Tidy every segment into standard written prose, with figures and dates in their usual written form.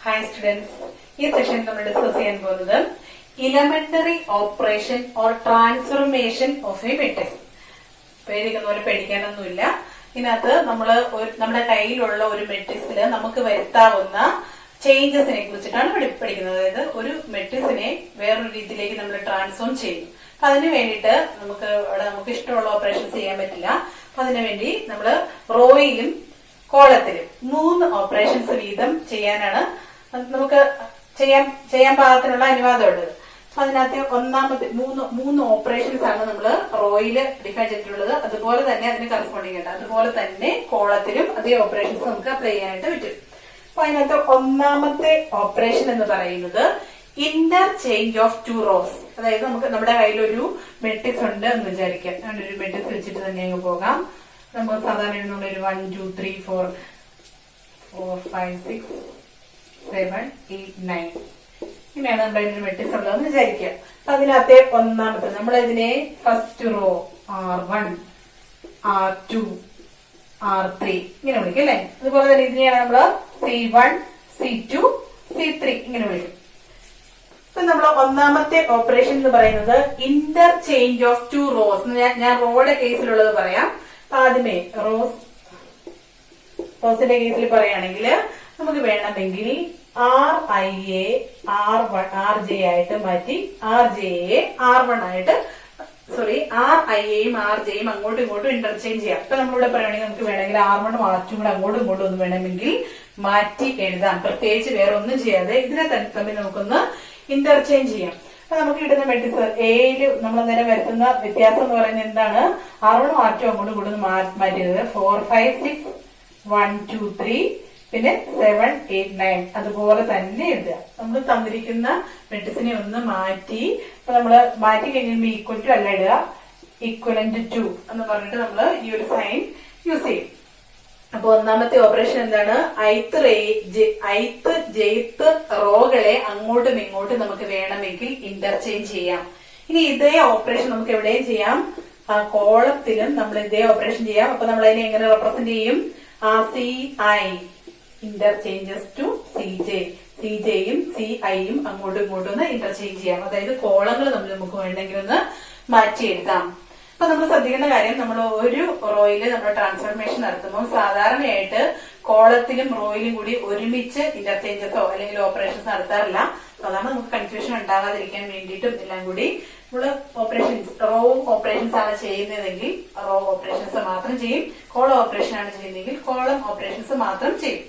Hi students, ഈ സെഷനിൽ നമ്മൾ ഡിസ്കസ് ചെയ്യാൻ പോകുന്നത് elementary operation or transformation of a matrix. പേടിക്കുന്ന പോലെ പേടിക്കാനൊന്നുമില്ല. ഇതിനകത്ത് നമ്മുടെ കയ്യിലുള്ള ഒരു മെട്രിക്സിൽ നമുക്ക് വരുത്താവുന്ന ചേഞ്ചസിനെ കുറിച്ചിട്ടാണ് പഠിക്കുന്നത്. അതായത് ഒരു മെട്രിക്സിനെ വേറൊരു രീതിയിലേക്ക് നമ്മൾ ട്രാൻസ്ഫോം ചെയ്യും. അപ്പൊ അതിനു വേണ്ടിയിട്ട് നമുക്ക് ഇഷ്ടമുള്ള ഓപ്പറേഷൻസ് ചെയ്യാൻ പറ്റില്ല. അപ്പൊ അതിനുവേണ്ടി നമ്മൾ റോയിലും കോളത്തിലും 3 ഓപ്പറേഷൻസ് വീതം ചെയ്യാനാണ് നമുക്ക് ചെയ്യാൻ പാകത്തിനുള്ള അനുവാദമുള്ളത്. അപ്പൊ അതിനകത്ത് ഒന്നാമത്തെ മൂന്ന് ഓപ്പറേഷൻസ് ആണ് നമ്മൾ റോയില് ഡിഫൈൻ ചെയ്തിട്ടുള്ളത്. അതുപോലെ തന്നെ അതിന് കറസ്പോണ്ടിങ് ആയിട്ട് അതുപോലെ തന്നെ കോളത്തിലും അതേ ഓപ്പറേഷൻസ് നമുക്ക് അപ്ലൈ ചെയ്യാനായിട്ട് പറ്റും. അപ്പൊ അതിനകത്ത് ഒന്നാമത്തെ ഓപ്പറേഷൻ എന്ന് പറയുന്നത് ഇന്റർചേഞ്ച് ഓഫ് 2 റോസ്. അതായത് നമ്മുടെ കയ്യിലൊരു മെട്രിക്സ് ഉണ്ട് എന്ന് വിചാരിക്കാം. ഒരു മെട്രിക്സ് വെച്ചിട്ട് തന്നെ അങ്ങ് പോകാം. നമ്മൾ സാധാരണ എഴുതുന്ന ഒരു 1 2 3 4 5 6 7 8 9 ഇങ്ങനെയാണ് നമ്മുടെ ഒരു മെട്രിക്സ് ഉള്ളതെന്ന് വിചാരിക്കുക. അപ്പൊ അതിനകത്തെ ഒന്നാമത്തെ നമ്മളിതിനെ first row R1 R2 R3 ഇങ്ങനെ വിളിക്കും അല്ലെ. അതുപോലെ തന്നെ ഇതിനെയാണ് നമ്മള് C1 C2 C3 ഇങ്ങനെ വിളിക്കും. ഇപ്പൊ നമ്മൾ ഒന്നാമത്തെ ഓപ്പറേഷൻ എന്ന് പറയുന്നത് ഇന്റർചേഞ്ച് ഓഫ് 2 റോസ്. ഞാൻ റോയുടെ കേസിലുള്ളത് പറയാം. ആദ്യമേ റോസിന്റെ കേസിൽ പറയുകയാണെങ്കിൽ നമുക്ക് വേണമെങ്കിൽ RIയെ RJ ആയിട്ട് മാറ്റി RJയെ R1 ആയിട്ട് RIയെയും RJയും അങ്ങോട്ടും ഇങ്ങോട്ടും ഇന്റർചേഞ്ച് ചെയ്യാം. ഇപ്പൊ നമ്മളിവിടെ പറയുകയാണെങ്കിൽ നമുക്ക് വേണമെങ്കിൽ R1 R2 കൂടെ അങ്ങോട്ടും ഇങ്ങോട്ടും ഒന്ന് വേണമെങ്കിൽ മാറ്റി എഴുതാം. പ്രത്യേകിച്ച് വേറെ ഒന്നും ചെയ്യാതെ ഇതിനെ തമ്മിൽ നമുക്കൊന്ന് ഇന്റർചേഞ്ച് ചെയ്യാം. അപ്പൊ നമുക്ക് കിട്ടുന്ന മെട്രിക്സ് എയില് നമ്മൾ നേരെ വരുത്തുന്ന വ്യത്യാസം എന്ന് പറയുന്നത് എന്താണ്? R1 R2 അങ്ങോട്ടും ഇങ്ങോട്ടും മാറ്റിയത് 4 5 6 1 2 3 പിന്നെ 7 8 9 അതുപോലെ തന്നെ എഴുതുക. നമ്മൾ തന്നിരിക്കുന്ന മെട്രിക്സിനെ ഒന്ന് മാറ്റി നമ്മള് മാറ്റി കഴിയുമ്പോൾ ഈക്വൽ ടു അല്ല ഇടുക, ഈക്വലന്റ് ടു എന്ന് പറഞ്ഞിട്ട് നമ്മൾ ഈ ഒരു സൈൻ യൂസ് ചെയ്യും. അപ്പൊ ഒന്നാമത്തെ ഓപ്പറേഷൻ എന്താണ്? ith jth റോകളെ അങ്ങോട്ടും ഇങ്ങോട്ടും നമുക്ക് വേണമെങ്കിൽ ഇന്റർചേഞ്ച് ചെയ്യാം. ഇനി ഇതേ ഓപ്പറേഷൻ നമുക്ക് എവിടെയും ചെയ്യാം, കോളത്തിലും നമ്മൾ ഇതേ ഓപ്പറേഷൻ ചെയ്യാം. അപ്പൊ നമ്മൾ അതിനെ എങ്ങനെ റെപ്രസെന്റ് ചെയ്യും? CI ഇന്റർചേഞ്ചസ് ടു CJയും CIയും അങ്ങോട്ടും ഇങ്ങോട്ടും ഒന്ന് ഇന്റർചേഞ്ച് ചെയ്യാം. അതായത് കോളങ്ങൾ നമുക്ക് വേണമെങ്കിൽ ഒന്ന് മാറ്റി എഴുതാം. അപ്പൊ നമ്മൾ ശ്രദ്ധിക്കേണ്ട കാര്യം, നമ്മൾ ഒരു റോയില് നമ്മൾ ട്രാൻസ്ഫോർമേഷൻ നടത്തുമ്പോൾ സാധാരണയായിട്ട് കോളത്തിലും റോയിലും കൂടി ഒരുമിച്ച് ഇന്റർചേഞ്ചസോ അല്ലെങ്കിൽ ഓപ്പറേഷൻസ് നടത്താറില്ല. അതാണ് നമുക്ക് കൺഫ്യൂഷൻ ഉണ്ടാകാതിരിക്കാൻ വേണ്ടിയിട്ടും എല്ലാം കൂടി നമ്മള് റോ ഓപ്പറേഷൻസ് ആണ് ചെയ്യുന്നതെങ്കിൽ റോ ഓപ്പറേഷൻസ് മാത്രം ചെയ്യും. കോളം ഓപ്പറേഷൻ ആണ് ചെയ്യുന്നതെങ്കിൽ കോളം ഓപ്പറേഷൻസ് മാത്രം ചെയ്യും.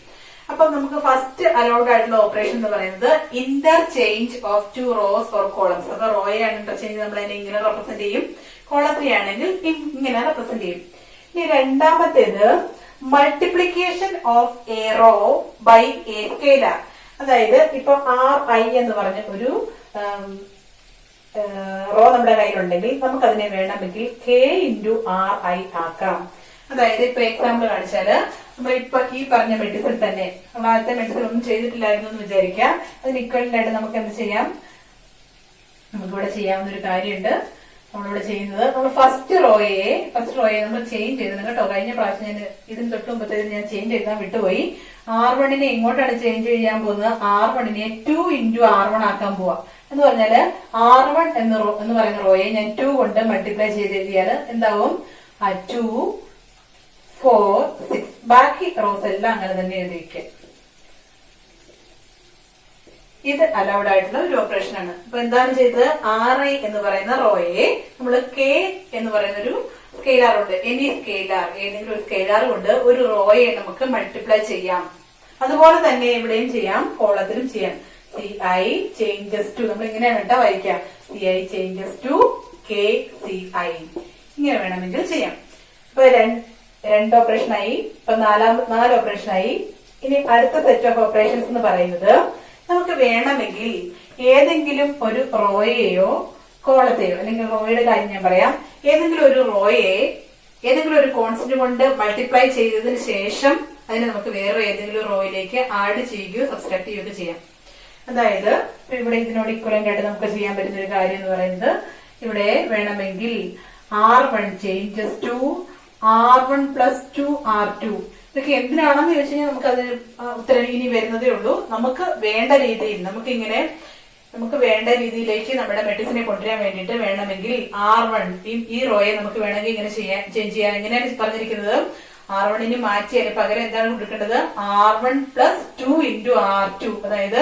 അപ്പൊ നമുക്ക് ഫസ്റ്റ് അലൗഡ് ആയിട്ടുള്ള ഓപ്പറേഷൻ എന്ന് പറയുന്നത് interchange of 2 rose or columns. അപ്പൊ റോയാണ് ഇന്റർചേഞ്ച്, നമ്മൾ അതിനെ ഇങ്ങനെ റെപ്രസെന്റ് ചെയ്യും. കോളത്തിലാണെങ്കിൽ ഇങ്ങനെ റെപ്രസെന്റ് ചെയ്യും. ഇനി രണ്ടാമത്തേത് multiplication of a row by a scalar. അതായത് ഇപ്പൊ RI എന്ന് പറഞ്ഞ ഒരു റോ നമ്മുടെ കയ്യിലുണ്ടെങ്കിൽ നമുക്ക് അതിനെ വേണമെങ്കിൽ K × RI ആക്കാം. അതായത് ഇപ്പൊ എക്സാമ്പിൾ കാണിച്ചാല് നമ്മളിപ്പൊ ഈ പറഞ്ഞ മെഡിസിൻ തന്നെ നമ്മൾ ആദ്യത്തെ മെഡിസിൻ ഒന്നും ചെയ്തിട്ടില്ലായിരുന്നു എന്ന് വിചാരിക്കാം. അതിന് ഇക്വലന്റ് ആയിട്ട് നമുക്ക് എന്ത് ചെയ്യാം? നമുക്കിവിടെ ചെയ്യാവുന്ന ഒരു കാര്യമുണ്ട്. നമ്മളിവിടെ ചെയ്യുന്നത് നമ്മൾ ഫസ്റ്റ് റോയെ നമ്മൾ ചേഞ്ച് ചെയ്തത് കേട്ടോ. കഴിഞ്ഞ പ്രാവശ്യം ഞാൻ ഇതിന് തൊട്ട് മുമ്പത്തേത് ഞാൻ ചേഞ്ച് ചെയ്താൽ വിട്ടുപോയി. R1നെ എങ്ങോട്ടാണ് ചേഞ്ച് ചെയ്യാൻ പോകുന്നത്? R1നെ 2 × R1 ആക്കാൻ പോവാ. എന്ന് പറഞ്ഞാല് R1 എന്ന് പറയുന്ന റോയെ ഞാൻ 2 കൊണ്ട് മൾട്ടിപ്ലൈ ചെയ്ത് എഴുതിയാല് എന്താവും? 2 4 6 ബാക്കി റോസ് എല്ലാം അങ്ങനെ തന്നെ എഴുതി വയ്ക്കുക. ഇത് അലൗഡ് ആയിട്ടുള്ള ഒരു ഓപ്പറേഷൻ ആണ്. അപ്പൊ എന്താണ് ചെയ്തത്? RI എന്ന് പറയുന്ന റോയെ നമ്മൾ K എന്ന് പറയുന്ന ഒരു സ്കെയിലാർ ഉണ്ട്, ഏതെങ്കിലും ഒരു സ്കെയിലാർ കൊണ്ട് ഒരു റോയെ നമുക്ക് മൾട്ടിപ്ലൈ ചെയ്യാം. അതുപോലെ തന്നെ ഇവിടെയും ചെയ്യാം, കോളത്തിലും ചെയ്യാം. CI ചേഞ്ചസ് ടു നമ്മൾ ഇങ്ങനെയാണ് കേട്ടോ വായിക്കാം. CI ചേഞ്ചസ് ടു KCI ഇങ്ങനെ വേണമെങ്കിൽ ചെയ്യാം. ഇപ്പൊ രണ്ട് ഓപ്പറേഷൻ ആയി. ഇപ്പൊ 4 ഓപ്പറേഷൻ ആയി. ഇനി അടുത്ത സെറ്റ് ഓഫ് ഓപ്പറേഷൻസ് എന്ന് പറയുന്നത് നമുക്ക് വേണമെങ്കിൽ ഏതെങ്കിലും ഒരു റോയെയോ കോളത്തെയോ, അല്ലെങ്കിൽ റോയുടെ കാര്യം ഞാൻ പറയാം, ഏതെങ്കിലും ഒരു റോയെ ഏതെങ്കിലും ഒരു കോൺസ്റ്റന്റ് കൊണ്ട് മൾട്ടിപ്ലൈ ചെയ്തതിന് ശേഷം അതിനെ നമുക്ക് വേറെ ഏതെങ്കിലും റോയിലേക്ക് ആഡ് ചെയ്യുകയോ സബ്സ്ട്രാക്ട് ചെയ്യുകയോ ചെയ്യാം. അതായത് ഇവിടെ ഇതിനോട് ഇക്വലന്റ് ആയിട്ട് നമുക്ക് ചെയ്യാൻ പറ്റുന്ന ഒരു കാര്യം എന്ന് പറയുന്നത്, ഇവിടെ വേണമെങ്കിൽ R1 changes to R1 + 2 R2 ഇതൊക്കെ എന്തിനാണെന്ന് ചോദിച്ചു കഴിഞ്ഞാൽ നമുക്ക് അത് ഉത്തരം ഇനി വരുന്നതേ ഉള്ളൂ. നമുക്ക് വേണ്ട രീതിയിൽ നമുക്ക് വേണ്ട രീതിയിലേക്ക് നമ്മുടെ മെട്രിക്സിനെ കൊണ്ടുവരാൻ വേണ്ടിയിട്ട് വേണമെങ്കിൽ R1 ഈ റോയെ നമുക്ക് വേണമെങ്കിൽ ഇങ്ങനെ ചേഞ്ച് ചെയ്യാൻ. എങ്ങനെയാണ് പറഞ്ഞിരിക്കുന്നത്? R1 മാറ്റി അതിന് പകരം എന്താണ് കൊടുക്കേണ്ടത്? R1 + 2 × R2. അതായത്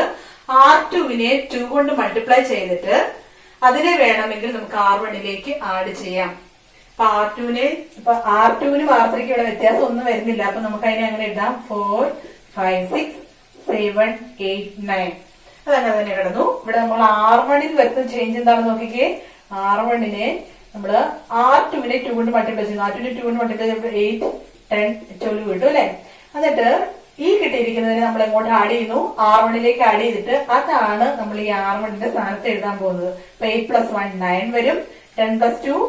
R2 2 കൊണ്ട് മൾട്ടിപ്ലൈ ചെയ്തിട്ട് അതിനെ വേണമെങ്കിൽ നമുക്ക് R1 ആഡ് ചെയ്യാം. അപ്പൊ R2 R3 ഇവിടെ വ്യത്യാസം ഒന്നും വരുന്നില്ല. അപ്പൊ നമുക്ക് അതിനെ അങ്ങനെ എഴുതാം 4, 5, 6, 7, 8, 9. അതങ്ങനെ തന്നെ കിടന്നു. ഇവിടെ നമ്മൾ R1 വരുന്ന ചേഞ്ച് എന്താണെന്ന് നോക്കിക്കേ. R1 നമ്മള് R2 2 കൊണ്ട് മൾട്ടിപ്ലൈ ചെയ്യുന്നു. R2 2 കൊണ്ട് മൾട്ടിപ്ലൈ ചെയ്യുമ്പോൾ 8, 10, 12 കിട്ടും അല്ലെ. എന്നിട്ട് ഈ കിട്ടിയിരിക്കുന്നതിനെ നമ്മൾ എങ്ങോട്ട് ആഡ് ചെയ്യുന്നു? R1 ആഡ് ചെയ്തിട്ട് അതാണ് നമ്മൾ ഈ R1 സ്ഥാനത്ത് എഴുതാൻ പോകുന്നത്. അപ്പൊ 8 + 1 9 വരും, 10 + 2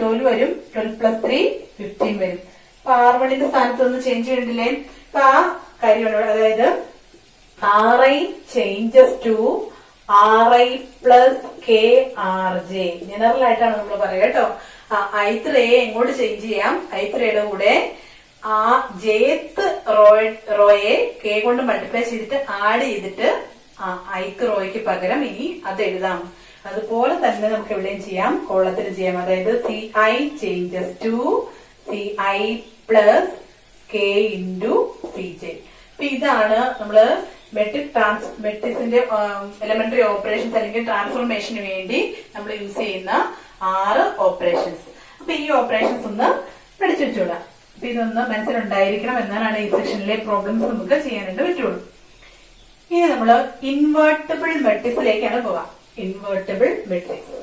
12 വരും, 12 + 3 15 വരും. അപ്പൊ R1 സ്ഥാനത്ത് ഒന്ന് ചേഞ്ച് ചെയ്യണ്ടില്ലേ? അപ്പൊ ആ കാര്യമാണ്. അതായത് Ri changes to Ri + KRJ. General ആയിട്ടാണ് നമ്മൾ പറയുക കേട്ടോ. ith എങ്ങോട്ട് ചേഞ്ച് ചെയ്യാം? ith കൂടെ ആ jth റോയെ k കൊണ്ട് മൾട്ടിപ്ലൈ ചെയ്തിട്ട് ആഡ് ചെയ്തിട്ട് ith റോയ്ക്ക് പകരം ഇനി അത് എഴുതാം. അതുപോലെ തന്നെ നമുക്ക് എവിടെയും ചെയ്യാം, കോളത്തിൽ ചെയ്യാം. അതായത് Ci changes to Ci + k × Cj. അപ്പൊ ഇതാണ് നമ്മള് മെട്രിക്സിന്റെ എലമെന്ററി ഓപ്പറേഷൻസ് അല്ലെങ്കിൽ ട്രാൻസ്ഫോർമേഷന് വേണ്ടി നമ്മൾ യൂസ് ചെയ്യുന്ന 6 ഓപ്പറേഷൻസ്. അപ്പൊ ഈ ഓപ്പറേഷൻസ് ഒന്ന് പഠിച്ചു വെച്ചോളാം. അപ്പൊ ഇതൊന്ന് മനസ്സിലുണ്ടായിരിക്കണം. എന്നാലാണ് ഈ സെക്ഷനിലെ പ്രോബ്ലംസ് നമുക്ക് ചെയ്യാനായിട്ട് പറ്റുള്ളൂ. ഇനി നമ്മള് ഇൻവേർട്ടിബിൾ മെട്രിക്സിലേക്കാണ് പോവാം. ഇൻവേർട്ടിബിൾ മെട്രിക്സ്,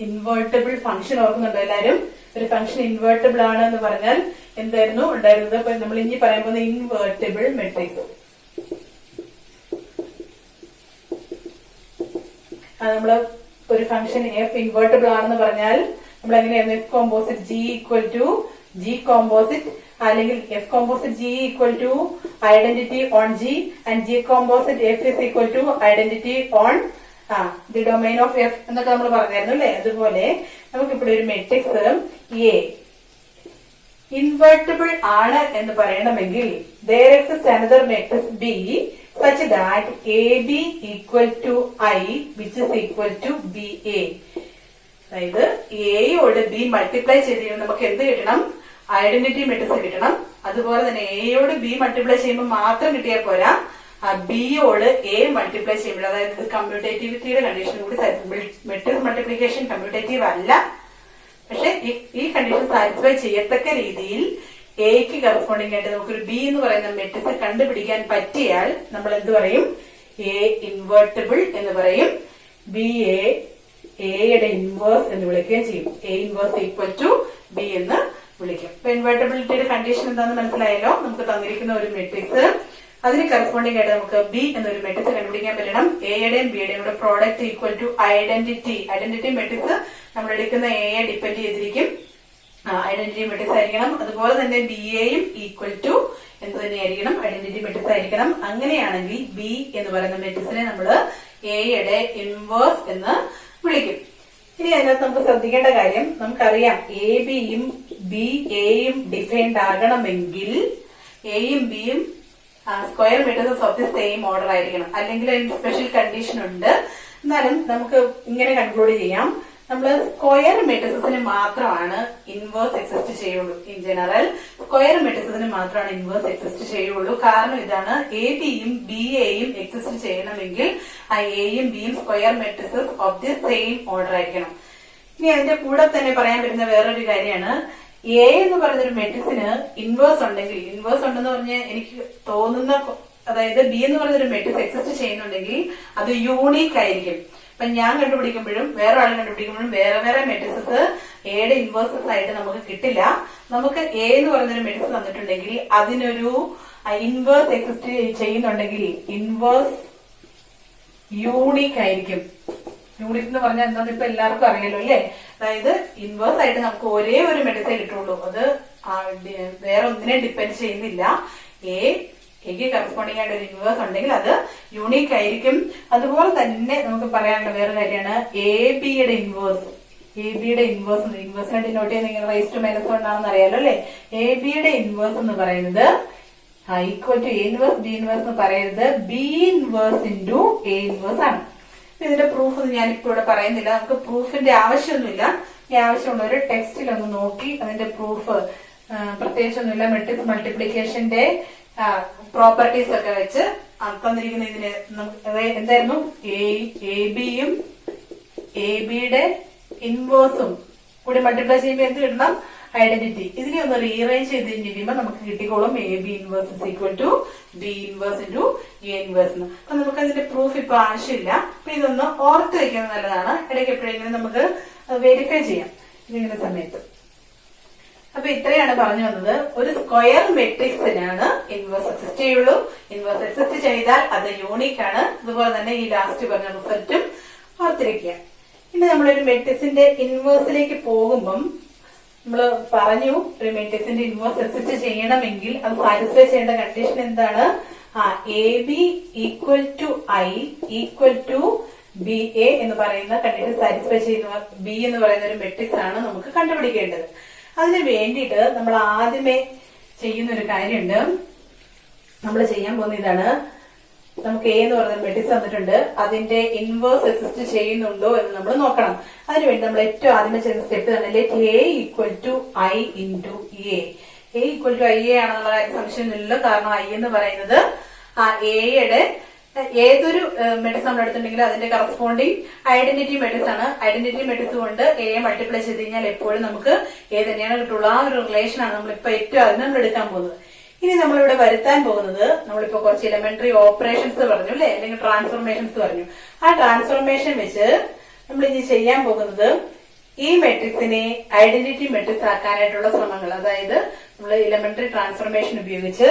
ഇൻവേർട്ടിബിൾ ഫംഗ്ഷൻ ഓർക്കുന്നുണ്ടോ എല്ലാരും? ഒരു ഫംഗ്ഷൻ ഇൻവേർട്ടിബിൾ ആണ് എന്ന് പറഞ്ഞാൽ എന്തായിരുന്നു ഉണ്ടായിരുന്നത്? അപ്പൊ നമ്മൾ ഇനി പറയാൻ പോകുന്ന ഇൻവേർട്ടിബിൾ മെട്രിക്സ്. നമ്മള് ഒരു ഫംഗ്ഷൻ f ഇൻവേർട്ടിബിൾ ആണെന്ന് പറഞ്ഞാൽ നമ്മൾ എങ്ങനെയായിരുന്നു? f composite g = g composite, അല്ലെങ്കിൽ f composite g = identity on g and g composite f = identity on the domain of f എന്നൊക്കെ നമ്മൾ പറഞ്ഞായിരുന്നു അല്ലെ. അതുപോലെ നമുക്കിവിടെ ഒരു മെട്രിക്സ് A ഇൻവേർട്ടിബിൾ ആണ് എന്ന് പറയണമെങ്കിൽ there exists another matrix B such that AB = I which is equal to BA. അതായത് എയോട് ബി മൾട്ടിപ്ലൈ ചെയ്ത് നമുക്ക് എന്ത് കിട്ടണം? ഐഡന്റിറ്റി മെട്രിക്സ് കിട്ടണം. അതുപോലെ തന്നെ എയോട് ബി മൾട്ടിപ്ലൈ ചെയ്യുമ്പോൾ മാത്രം കിട്ടിയാൽ പോരാ, ബിയോട് എ മൾട്ടിപ്ലൈ ചെയ്യുമ്പോൾ, അതായത് ഇത് കമ്മ്യൂട്ടേറ്റിവിറ്റിയുടെ കണ്ടീഷൻ കൂടി, മെട്രിക്സ് മൾട്ടിപ്ലിക്കേഷൻ കമ്മ്യൂട്ടേറ്റീവ് അല്ല, പക്ഷെ ഈ കണ്ടീഷൻ സാറ്റിസ്ഫൈ ചെയ്യത്തക്ക രീതിയിൽ എക്ക് കറസ്പോണ്ടിങ് ആയിട്ട് നമുക്കൊരു ബി എന്ന് പറയുന്ന മെട്രിക്സ് കണ്ടുപിടിക്കാൻ പറ്റിയാൽ നമ്മൾ എന്ത് പറയും? എ ഇൻവേർട്ടിബിൾ എന്ന് പറയും. ബി എയുടെ ഇൻവേഴ്സ് എന്ന് വിളിക്കുകയും ചെയ്യും. എ ഇൻവേഴ്സ് = ബി എന്ന് വിളിക്കും. അപ്പൊ ഇൻവേർട്ടിബിലിറ്റിയുടെ കണ്ടീഷൻ എന്താണെന്ന് മനസ്സിലായല്ലോ. നമുക്ക് തന്നിരിക്കുന്ന ഒരു മെട്രിക്സ്, അതിന് കറസ്പോണ്ടിങ് ആയിട്ട് നമുക്ക് ബി എന്നൊരു മെട്രിക്സ് കണ്ടുപിടിക്കാൻ പറ്റണം. എയുടെയും ബിയുടെയും കൂടെ പ്രോഡക്റ്റ് = ഐഡന്റിറ്റി. ഐഡന്റിറ്റി മെട്രിക്സ് നമ്മൾ എടുക്കുന്ന എയെ ഡിപ്പെൻഡ് ചെയ്തിരിക്കും, ഐഡന്റിറ്റി മെട്രിക്സ് ആയിരിക്കണം. അതുപോലെ തന്നെ ബിയെയും = എന്ത് തന്നെയായിരിക്കണം? ഐഡന്റിറ്റി മെട്രിക്സ് ആയിരിക്കണം. അങ്ങനെയാണെങ്കിൽ ബി എന്ന് പറയുന്ന മെട്രിക്സിനെ നമ്മൾ എയുടെ ഇൻവേഴ്സ് എന്ന് വിളിക്കും. ഇനി അതിനകത്ത് നമുക്ക് ശ്രദ്ധിക്കേണ്ട കാര്യം, നമുക്കറിയാം എ ബിയും ബി എയും ഡിഫൈൻഡ് ആകണമെങ്കിൽ എയും ബിയും square matrix of the same order ആയിരിക്കണം. അല്ലെങ്കിൽ അതിന് സ്പെഷ്യൽ കണ്ടീഷൻ ഉണ്ട്. എന്നാലും നമുക്ക് ഇങ്ങനെ കൺക്ലൂഡ് ചെയ്യാം, നമ്മൾ സ്ക്വയർ മെട്രിക്സിന് മാത്രമാണ് ഇൻവേഴ്സ് എക്സിസ്റ്റ് ചെയ്യുള്ളൂ. ഇൻ ജനറൽ സ്ക്വയർ മെട്രിക്സിന് മാത്രമാണ് ഇൻവേഴ്സ് എക്സിസ്റ്റ് ചെയ്യുള്ളൂ. കാരണം ഇതാണ്, എ ബിയും ബി എയും എക്സിസ്റ്റ് ചെയ്യണമെങ്കിൽ ആ എയും ബിയും square matrixes of the same order ആയിരിക്കണം. ഇനി അതിന്റെ കൂടെ തന്നെ പറയാൻ പറ്റുന്ന വേറൊരു കാര്യമാണ്, എ എന്ന് പറയുന്നൊരു മെട്രിക്സിന് ഇൻവേഴ്സ് ഉണ്ടെങ്കിൽ, ഇൻവേഴ്സ് ഉണ്ടെന്ന് പറഞ്ഞാൽ എനിക്ക് തോന്നുന്ന, അതായത് ബി എന്ന് പറയുന്നൊരു മെട്രിക്സ് എക്സിസ്റ്റ് ചെയ്യുന്നുണ്ടെങ്കിൽ അത് യൂണീക്ക് ആയിരിക്കും. അപ്പൊ ഞാൻ കണ്ടുപിടിക്കുമ്പോഴും വേറെ ആൾ കണ്ടുപിടിക്കുമ്പോഴും വേറെ വേറെ മെട്രിക്സസ് എയുടെ ഇൻവേഴ്സസ് ആയിട്ട് നമുക്ക് കിട്ടില്ല. നമുക്ക് എ എന്ന് പറയുന്നൊരു മെട്രിക്സ് തന്നിട്ടുണ്ടെങ്കിൽ അതിനൊരു ഇൻവേഴ്സ് എക്സിസ്റ്റ് ചെയ്യുന്നുണ്ടെങ്കിൽ ഇൻവേഴ്സ് യൂണീക്ക് ആയിരിക്കും. യൂണിറ്റ് എന്ന് പറഞ്ഞാൽ എന്താണെന്ന് ഇപ്പൊ എല്ലാവർക്കും അറിയാലോ അല്ലെ. അതായത് ഇൻവേഴ്സ് ആയിട്ട് നമുക്ക് ഒരേ ഒരു മെട്രിക്സേ കിട്ടുള്ളൂ, അത് വേറെ ഒന്നിനെ ഡിപ്പെൻഡ് ചെയ്യുന്നില്ല. എക്ക് കറസ്പോണ്ടിങ് ആയിട്ട് ഒരു ഇൻവേഴ്സ് ഉണ്ടെങ്കിൽ അത് യൂണീക്ക് ആയിരിക്കും. അതുപോലെ തന്നെ നമുക്ക് പറയാനുള്ള വേറെ കാര്യമാണ് എ ബിയുടെ ഇൻവേഴ്സ്. എ ബിയുടെ ഇൻവേഴ്സിനെ ഡിനോട്ട് ചെയ്യുന്ന ഇങ്ങനെ റൈസ് ടു മൈനസ് 1 ആണെന്ന് അറിയാലോ അല്ലെ. എ ബിയുടെ ഇൻവേഴ്സ് എന്ന് പറയുന്നത് equal to A inverse B inverse എന്ന് പറയുന്നത് B inverse into A inverse ആണ്. ഇതിന്റെ പ്രൂഫ് ഒന്നും ഞാനിപ്പോ ഇവിടെ പറയുന്നില്ല, നമുക്ക് പ്രൂഫിന്റെ ആവശ്യമൊന്നുമില്ല. ഈ ആവശ്യമുള്ളവര് ടെക്സ്റ്റിലൊന്ന് നോക്കി അതിന്റെ പ്രൂഫ് പ്രത്യേകിച്ചൊന്നുമില്ല. മെട്രിക്സ് മൾട്ടിപ്ലിക്കേഷന്റെ പ്രോപ്പർട്ടീസ് ഒക്കെ വെച്ച് തന്നിരിക്കുന്ന ഇതിന് എന്തായിരുന്നു എ ബിയും എ ബിയുടെ ഇൻവേഴ്സും കൂടി മൾട്ടിപ്ലൈ ചെയ്യുമ്പോൾ എന്ത് കിട്ടണം? ഐഡന്റിറ്റി. ഇതിനെ ഒന്ന് റീഅറേഞ്ച് ചെയ്ത് കഴിയുമ്പോൾ നമുക്ക് കിട്ടിക്കോളും A B inverse is equal to B inverse into A inverse എന്ന്. അപ്പൊ നമുക്ക് അതിന്റെ പ്രൂഫ് ഇപ്പൊ ആവശ്യമില്ല. അപ്പൊ ഇതൊന്ന് ഓർത്ത് വെക്കുന്നത് നല്ലതാണ്. ഇടയ്ക്ക് എപ്പോഴെങ്കിലും നമുക്ക് വെരിഫൈ ചെയ്യാം ഇതിങ്ങനെ സമയത്ത്. അപ്പൊ ഇത്രയാണ് പറഞ്ഞു വന്നത്. ഒരു സ്ക്വയർ മെട്രിക്സിനാണ് ഇൻവേഴ്സ് എക്സിസ്റ്റ് ചെയ്യുള്ളൂ. ഇൻവേഴ്സ് എക്സിസ്റ്റ് ചെയ്താൽ അത് യൂണിക് ആണ്. അതുപോലെ തന്നെ ഈ ലാസ്റ്റ് പറഞ്ഞ റിസൾട്ടും ഓർത്തിരിക്കുക. ഇനി നമ്മളൊരു മെട്രിക്സിന്റെ ഇൻവേഴ്സിലേക്ക് പോകുമ്പം നമ്മൾ പറഞ്ഞു, ഒരു മെട്രിക്സിന്റെ ഇൻവേഴ്സ് എക്സിസ്റ്റ് ചെയ്യണമെങ്കിൽ അത് സാറ്റിസ്ഫൈ ചെയ്യേണ്ട കണ്ടീഷൻ എന്താണ്? A B equal to I equal to B A എന്ന് പറയുന്ന കണ്ടീഷൻ സാറ്റിസ്ഫൈ ചെയ്യുന്ന ബി എന്ന് പറയുന്ന ഒരു മെട്രിക്സ് ആണ് നമുക്ക് കണ്ടുപിടിക്കേണ്ടത്. അതിന് വേണ്ടിയിട്ട് നമ്മൾ ആദ്യമേ ചെയ്യുന്ന ഒരു കാര്യമുണ്ട്. നമ്മൾ ചെയ്യാൻ പോകുന്ന ഇതാണ്. നമുക്ക് എ എന്ന് പറയുന്ന മെട്രിക്സ് തന്നിട്ടുണ്ട്, അതിന്റെ ഇൻവേഴ്സ് എക്സിസ്റ്റ് ചെയ്യുന്നുണ്ടോ എന്ന് നമ്മൾ നോക്കണം. അതിനുവേണ്ടി നമ്മൾ ഏറ്റവും ആദ്യമേ ചെയ്യുന്ന സ്റ്റെപ്പ് തന്നെ let A equal to I into A. A equal to I A ആണെന്നുള്ള കാര്യം സംശയമൊന്നുമില്ലല്ലോ. കാരണം ഐ എന്ന് പറയുന്നത് എയുടെ ഏതൊരു മെട്രിക്സ് നമ്മൾ എടുത്തിട്ടുണ്ടെങ്കിൽ അതിന്റെ കറസ്പോണ്ടിങ് ഐഡന്റിറ്റി മെട്രിക്സ് ആണ്. ഐഡന്റിറ്റി മെട്രിക്സ് കൊണ്ട് എ മൾട്ടിപ്ലൈ ചെയ്ത് കഴിഞ്ഞാൽ എപ്പോഴും നമുക്ക് എ തന്നെയാണ് കിട്ടുള്ളൂ. ആ ഒരു റിലേഷൻ ആണ് നമ്മളിപ്പോ ഏറ്റവും ആദ്യം നമ്മൾ എടുക്കാൻ പോകുന്നത്. ഇനി നമ്മളിവിടെ വരുത്താൻ പോകുന്നത്, നമ്മളിപ്പോ കുറച്ച് എലിമെന്ററി ഓപ്പറേഷൻസ് പറഞ്ഞു അല്ലെ, അല്ലെങ്കിൽ ട്രാൻസ്ഫോർമേഷൻസ് പറഞ്ഞു. ആ ട്രാൻസ്ഫോർമേഷൻ വെച്ച് നമ്മൾ ഇനി ചെയ്യാൻ പോകുന്നത് ഈ മെട്രിക്സിനെ ഐഡന്റിറ്റി മെട്രിക്സ് ആക്കാനായിട്ടുള്ള ശ്രമങ്ങൾ. അതായത് നമ്മൾ എലിമെന്ററി ട്രാൻസ്ഫോർമേഷൻ ഉപയോഗിച്ച്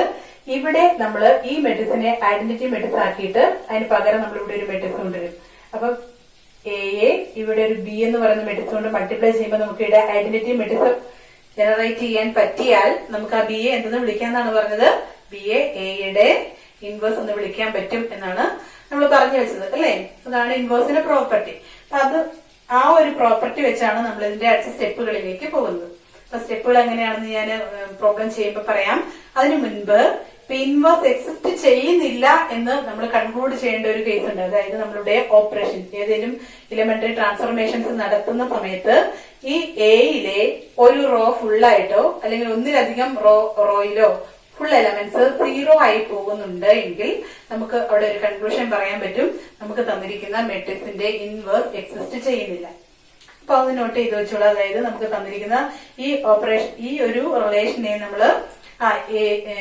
ഇവിടെ നമ്മൾ ഈ മെട്രിക്സിനെ ഐഡന്റിറ്റി മെട്രിക്സ് ആക്കിയിട്ട് അതിന് പകരം നമ്മൾ ഇവിടെ ഒരു മെട്രിക്സ് കൊണ്ടുവരും. അപ്പൊ എ ഇവിടെ ഒരു ബി എന്ന് പറയുന്ന മെട്രിക്സ് കൊണ്ട് മൾട്ടിപ്ലൈ ചെയ്യുമ്പോൾ നമുക്ക് ഇവിടെ ഐഡന്റിറ്റി മെട്രിക്സ് ജനറേറ്റ് ചെയ്യാൻ പറ്റിയാൽ നമുക്ക് ആ ബി എ എന്തെന്ന് വിളിക്കാന്നാണ് പറഞ്ഞത്? ബി എയുടെ ഇൻവേഴ്സ് എന്ന് വിളിക്കാൻ പറ്റും എന്നാണ് നമ്മൾ പറഞ്ഞു വെച്ചത് അല്ലെ. അതാണ് ഇൻവേഴ്സിന്റെ പ്രോപ്പർട്ടി. അപ്പൊ അത് ആ ഒരു പ്രോപ്പർട്ടി വെച്ചാണ് നമ്മൾ ഇതിന്റെ അടുത്ത സ്റ്റെപ്പുകളിലേക്ക് പോകുന്നത്. അപ്പൊ സ്റ്റെപ്പുകൾ എങ്ങനെയാണെന്ന് ഞാൻ പ്രോബ്ലം ചെയ്യുമ്പോൾ പറയാം. അതിനു മുൻപ് ഇൻവേഴ്സ് എക്സിസ്റ്റ് ചെയ്യുന്നില്ല എന്ന് നമ്മൾ കൺക്ലൂഡ് ചെയ്യേണ്ട ഒരു കേസ് ഉണ്ട്. അതായത് നമ്മളുടെ ഓപ്പറേഷൻ ഏതെങ്കിലും എലിമെന്ററി ട്രാൻസ്ഫോർമേഷൻസ് നടത്തുന്ന സമയത്ത് ഈ എയിലെ ഒരു റോ ഫുള്ളായിട്ടോ അല്ലെങ്കിൽ ഒന്നിലധികം റോയിലോ ഫുൾ എലമെന്റ്സ് 0 ആയി പോകുന്നുണ്ട് എങ്കിൽ നമുക്ക് അവിടെ ഒരു കൺക്ലൂഷൻ പറയാൻ പറ്റും, നമുക്ക് തന്നിരിക്കുന്ന മെട്രിക്സിന്റെ ഇൻവേഴ്സ് എക്സിസ്റ്റ് ചെയ്യുന്നില്ല. അപ്പൊ അത് നോട്ട് ചെയ്ത് വെച്ചോളൂ. അതായത് നമുക്ക് തന്നിരിക്കുന്ന ഈ ഓപ്പറേഷൻ, ഈ ഒരു റിലേഷനെ നമ്മള്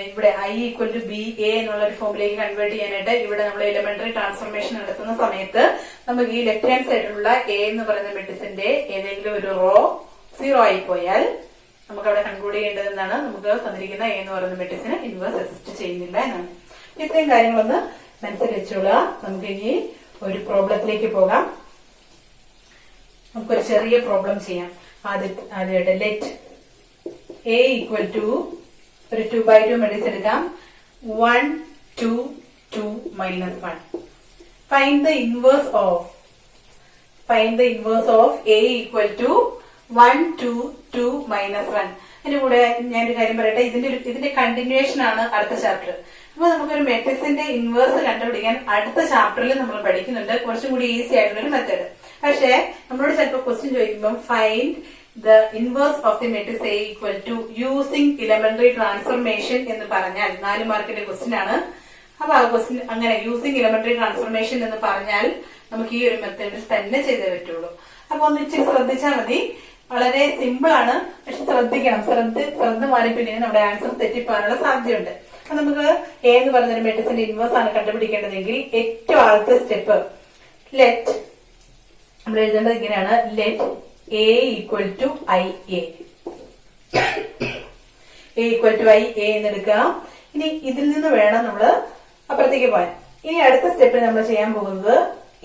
ഇവിടെ I equal to B A എന്നുള്ള ഒരു ഫോമിലേക്ക് കൺവേർട്ട് ചെയ്യാനായിട്ട് ഇവിടെ നമ്മൾ എലിമെന്ററി ട്രാൻസ്ഫോർമേഷൻ നടത്തുന്ന സമയത്ത് നമുക്ക് ഈ ലെഫ്റ്റ് ഹാൻഡ് സൈഡിലുള്ള എ എന്ന് പറയുന്ന മെട്രിക്സിന്റെ ഏതെങ്കിലും ഒരു റോ 0 ആയി പോയാൽ നമുക്ക് അവിടെ കൺക്ലൂഡ് ചെയ്യേണ്ടത് എന്താണ്? നമുക്ക് തന്നിരിക്കുന്ന എ എന്ന് പറയുന്ന മെട്രിക്സിന് ഇൻവേഴ്സ് എക്സിസ്റ്റ് ചെയ്യുന്നില്ല എന്നാണ്. ഇത്രയും കാര്യങ്ങളൊന്ന് മനസ്സിൽ വെച്ചോളുക. നമുക്ക് ഇനി ഒരു പ്രോബ്ലത്തിലേക്ക് പോകാം. നമുക്കൊരു ചെറിയ പ്രോബ്ലം ചെയ്യാം. ആദ്യമായിട്ട് ലെറ്റ് എ ഈക്വൽ ടു ഒരു 2/2 മെട്രിക്സ് എടുക്കാം. 1 2 2 -1. Find the inverse of A equal to 1 2 2 -1. അതിന്റെ കൂടെ ഞാനൊരു കാര്യം പറയട്ടെ, ഇതിന്റെ കണ്ടിന്യൂവേഷൻ ആണ് അടുത്ത ചാപ്റ്റർ. അപ്പൊ നമുക്കൊരു മെട്രിക്സിന്റെ ഇൻവേഴ്സ് കണ്ടുപിടിക്കാൻ അടുത്ത ചാപ്റ്ററിൽ നമ്മൾ പഠിക്കുന്നുണ്ട്, കുറച്ചും കൂടി ഈസി ആയിട്ടുള്ള ഒരു മെത്തേഡ്. പക്ഷേ നമ്മളോട് ചിലപ്പോൾ ക്വസ്റ്റ്യൻ ചോദിക്കുമ്പോൾ find the inverse of the matrix A equal to using elementary transformation എന്ന് പറഞ്ഞാൽ 4 മാർക്കിന്റെ ക്വസ്റ്റ്യൻ ആണ്. അപ്പൊ ആ ക്വസ്റ്റ്യൻ അങ്ങനെ യൂസിങ് എലിമെന്ററി ട്രാൻസ്ഫോർമേഷൻ എന്ന് പറഞ്ഞാൽ നമുക്ക് ഈ ഒരു മെത്തേഡിൽ തന്നെ ചെയ്തേ പറ്റുള്ളൂ. അപ്പൊ ഒന്ന് ഇച്ചിരി ശ്രദ്ധിച്ചാൽ മതി. വളരെ സിമ്പിൾ ആണ്, പക്ഷെ ശ്രദ്ധിക്കണം. ശ്രദ്ധ മാറി പിന്നെ നമ്മുടെ ആൻസർ തെറ്റിപ്പോകാനുള്ള സാധ്യതയുണ്ട്. അപ്പൊ നമുക്ക് എ എന്ന് പറഞ്ഞൊരു മെട്രിക്സിന്റെ ഇൻവേഴ്സ് ആണ് കണ്ടുപിടിക്കേണ്ടതെങ്കിൽ ഏറ്റവും ആദ്യത്തെ സ്റ്റെപ്പ് ലെറ്റ് നമ്മൾ എഴുതേണ്ടത് ഇങ്ങനെയാണ്. Let A equal to IA. A equal to IA എന്നെടുക്കുക. ഇനി ഇതിൽ നിന്ന് വേണം നമ്മൾ അപ്പുറത്തേക്ക് പോകാൻ. ഇനി അടുത്ത സ്റ്റെപ്പിൽ നമ്മൾ ചെയ്യാൻ പോകുന്നത്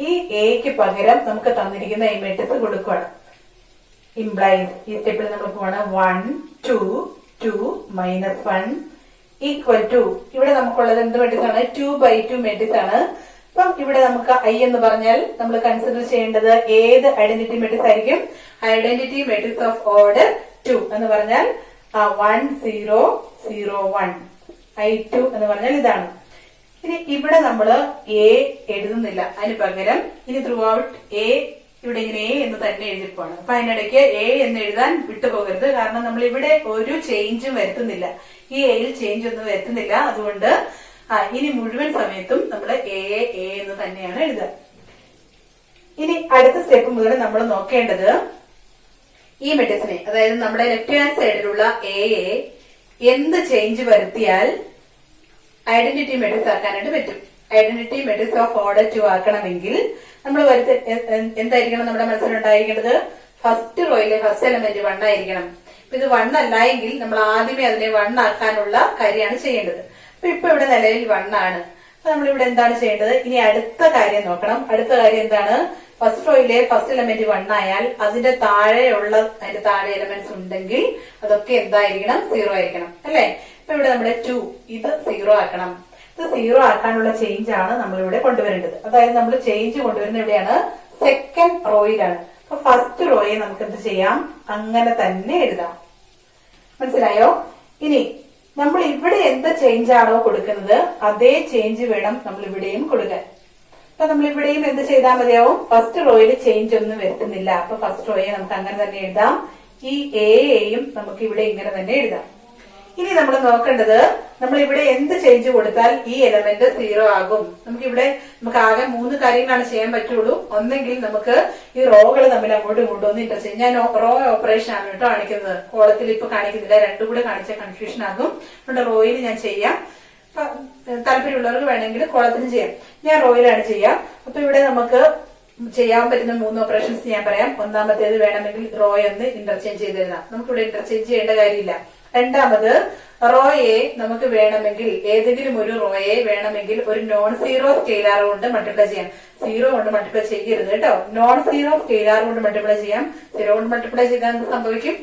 ഈ എക്ക് പകരം നമുക്ക് തന്നിരിക്കുന്ന ഈ മെട്രിക്സ് കൊടുക്കുകയാണ്. ഇംപ്ലൈസ് ഈ സ്റ്റെപ്പിൽ നമ്മൾ പോവാണ് 1 2 2 -1 ഈക്വൽ ടു ഇവിടെ നമുക്കുള്ളത് എന്ത് മെട്രിക്സ് ആണ്? 2/2 മെട്രിക്സ് ആണ്. ഇപ്പം ഇവിടെ നമുക്ക് ഐ എന്ന് പറഞ്ഞാൽ നമ്മൾ കൺസിഡർ ചെയ്യേണ്ടത് ഏത് ഐഡന്റിറ്റി മെട്രിക്സ് ആയിരിക്കും? ഐഡന്റിറ്റി മെട്രിക്സ് ഓഫ് ഓർഡർ 2 എന്ന് പറഞ്ഞാൽ 1 0 0 1 I2 എന്ന് പറഞ്ഞാൽ ഇതാണ്. ഇനി ഇവിടെ നമ്മള് എ എഴുതുന്നില്ല, അതിന് പകരം ഇനി ത്രൂ ഔട്ട് എ ഇവിടെ ഇങ്ങനെ എ എന്ന് തന്നെ എഴുതിപ്പോണ്. അപ്പൊ അതിനിടയ്ക്ക് എ എന്ന് എഴുതാൻ വിട്ടുപോകരുത്, കാരണം നമ്മൾ ഇവിടെ ഒരു ചേഞ്ചും വരുത്തുന്നില്ല, ഈ എയിൽ ചേഞ്ച് ഒന്നും വരുത്തുന്നില്ല. അതുകൊണ്ട് ഇനി മുഴുവൻ സമയത്തും നമ്മൾ എ എന്ന് തന്നെയാണ് എഴുതുക. ഇനി അടുത്ത സ്റ്റെപ്പ് മുതൽ നമ്മൾ നോക്കേണ്ടത് ഈ മെട്രിക്സിനെ, അതായത് നമ്മുടെ ലെഫ്റ്റ് ഹാൻഡ് സൈഡിലുള്ള എയെ എന്ത് ചേഞ്ച് വരുത്തിയാൽ ഐഡന്റിറ്റി മെട്രിക്സ് ആക്കാനായിട്ട് പറ്റും. ഐഡന്റിറ്റി മെട്രിക്സ് ഓഫ് ഓർഡർ 2 ആക്കണമെങ്കിൽ നമ്മൾ എന്തായിരിക്കണം നമ്മുടെ മനസ്സിലുണ്ടായിരിക്കേണ്ടത്? ഫസ്റ്റ് റോയിലെ ഫസ്റ്റ് എലമെന്റ് 1 ആയിരിക്കണം. ഇത് 1 അല്ല എങ്കിൽ നമ്മൾ ആദ്യമേ അതിനെ 1 ആക്കാനുള്ള കാര്യമാണ് ചെയ്യേണ്ടത്. ഇപ്പൊ ഇവിടെ നിലവിൽ 1 ആണ്. അപ്പൊ നമ്മളിവിടെ എന്താണ് ചെയ്യേണ്ടത്? ഇനി അടുത്ത കാര്യം നോക്കണം. അടുത്ത കാര്യം എന്താണ്? ഫസ്റ്റ് റോയിലെ ഫസ്റ്റ് എലമെന്റ് 1 ആയാൽ അതിന്റെ താഴെ എലമെന്റ്സ് ഉണ്ടെങ്കിൽ അതൊക്കെ എന്തായിരിക്കണം? 0 ആയിരിക്കണം, അല്ലെ? ഇപ്പൊ ഇവിടെ നമ്മുടെ 2 ഇത് 0 ആക്കണം. ഇത് 0 ആക്കാനുള്ള ചേഞ്ച് ആണ് നമ്മളിവിടെ കൊണ്ടുവരേണ്ടത്. അതായത് നമ്മൾ ചേഞ്ച് കൊണ്ടുവരുന്നത് എവിടെയാണ്? സെക്കൻഡ് റോയിലാണ്. അപ്പൊ ഫസ്റ്റ് റോയെ നമുക്ക് എന്ത് ചെയ്യാം? അങ്ങനെ തന്നെ എഴുതാം. മനസ്സിലായോ? ഇനി നമ്മൾ ഇവിടെ എന്ത് ചേഞ്ച് ആണോ കൊടുക്കുന്നത് അതേ ചേഞ്ച് വേണം നമ്മൾ ഇവിടെയും കൊടുക്കാൻ. അപ്പൊ നമ്മൾ ഇവിടെയും എന്ത് ചെയ്താൽ മതിയാവും? ഫസ്റ്റ് റോയിൽ ചേഞ്ച് ഒന്നും വരുത്തുന്നില്ല. അപ്പൊ ഫസ്റ്റ് റോയെ നമുക്ക് അങ്ങനെ തന്നെ എഴുതാം. ഈ എയും നമുക്ക് ഇവിടെ ഇങ്ങനെ തന്നെ എഴുതാം. ഇനി നമ്മൾ നോക്കേണ്ടത്, നമ്മൾ ഇവിടെ എന്ത് ചേഞ്ച് കൊടുത്താൽ ഈ എലമെന്റ് 0 ആകും. നമുക്ക് ആകെ 3 കാര്യങ്ങളാണ് ചെയ്യാൻ പറ്റുള്ളൂ. ഒന്നെങ്കിൽ നമുക്ക് ഈ റോകൾ തമ്മിൽ അങ്ങോട്ടും ഇങ്ങോട്ടും ഒന്ന് ഇന്റർചേഞ്ച്, ഞാൻ റോ ഓപ്പറേഷൻ ആണ് കേട്ടോ കാണിക്കുന്നത്, കോളത്തിൽ ഇപ്പൊ കാണിക്കുന്നില്ല, രണ്ടും കൂടെ കാണിച്ച കൺഫ്യൂഷൻ ആകും. അതുകൊണ്ട് റോയിൽ ഞാൻ ചെയ്യാം. താല്പര്യമുള്ളവർക്ക് വേണമെങ്കിൽ കോളത്തിന് ചെയ്യാം, ഞാൻ റോയിലാണ് ചെയ്യാം. അപ്പൊ ഇവിടെ നമുക്ക് ചെയ്യാൻ പറ്റുന്ന 3 ഓപ്പറേഷൻസ് ഞാൻ പറയാം. ഒന്നാമത്തേത് വേണമെങ്കിൽ റോയെ ഒന്ന് ഇന്റർചേഞ്ച് ചെയ്ത് തരാം. നമുക്കിവിടെ ഇന്റർചേഞ്ച് ചെയ്യേണ്ട കാര്യമില്ല. രണ്ടാമത് റോയെ നമുക്ക് വേണമെങ്കിൽ ഏതെങ്കിലും ഒരു റോയെ വേണമെങ്കിൽ ഒരു നോൺ സീറോ സ്കെയിലാർ കൊണ്ട് മൾട്ടിപ്ലൈ ചെയ്യാം. 0 കൊണ്ട് മൾട്ടിപ്ലൈ ചെയ്യരുത് കേട്ടോ. നോൺ സീറോ സ്കെയിലാർ കൊണ്ട് മൾട്ടിപ്ലൈ ചെയ്യാം. 0 കൊണ്ട് മൾട്ടിപ്ലൈ ചെയ്താൽ എന്ത് സംഭവിക്കും?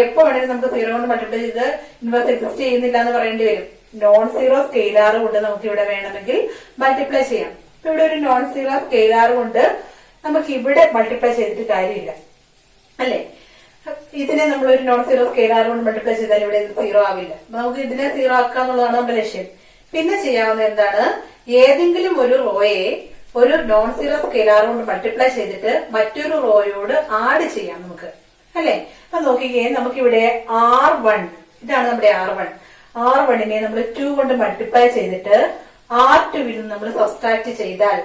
എപ്പോ വേണമെങ്കിലും നമുക്ക് 0 കൊണ്ട് മൾട്ടിപ്ലൈ ചെയ്ത് ഇൻവേഴ്സ് എക്സിസ്റ്റ് ചെയ്യുന്നില്ല എന്ന് പറയേണ്ടി വരും. നോൺ സീറോ സ്കെയിലാർ കൊണ്ട് നമുക്ക് ഇവിടെ വേണമെങ്കിൽ മൾട്ടിപ്ലൈ ചെയ്യാം. ഇപ്പൊ ഇവിടെ ഒരു നോൺ സീറോ സ്കെയിലാർ കൊണ്ട് നമുക്ക് ഇവിടെ മൾട്ടിപ്ലൈ ചെയ്തിട്ട് കാര്യമില്ല, അല്ലെ? ഇതിനെ നമ്മൾ ഒരു നോൺ സീറോ സ്കെയിലാർ കൊണ്ട് മൾട്ടിപ്ലൈ ചെയ്താൽ ഇവിടെ 0 ആവില്ല. നമുക്ക് ഇതിനെ 0 ആക്കുക എന്നുള്ളതാണ് നമ്മുടെ ലക്ഷ്യം. പിന്നെ ചെയ്യാവുന്ന എന്താണ്? ഏതെങ്കിലും ഒരു റോയെ ഒരു നോൺ സീറോ സ്കെയിലാർ കൊണ്ട് മൾട്ടിപ്ലൈ ചെയ്തിട്ട് മറ്റൊരു റോയോട് ആഡ് ചെയ്യാം നമുക്ക്, അല്ലെ? അപ്പൊ നോക്കിക്കേ, നമുക്കിവിടെ R1, ഇതാണ് നമ്മുടെ R1നെ നമ്മൾ 2 കൊണ്ട് മൾട്ടിപ്ലൈ ചെയ്തിട്ട് R2വിൽ നിന്ന് നമ്മൾ സബ്സ്ട്രാക്ട് ചെയ്താൽ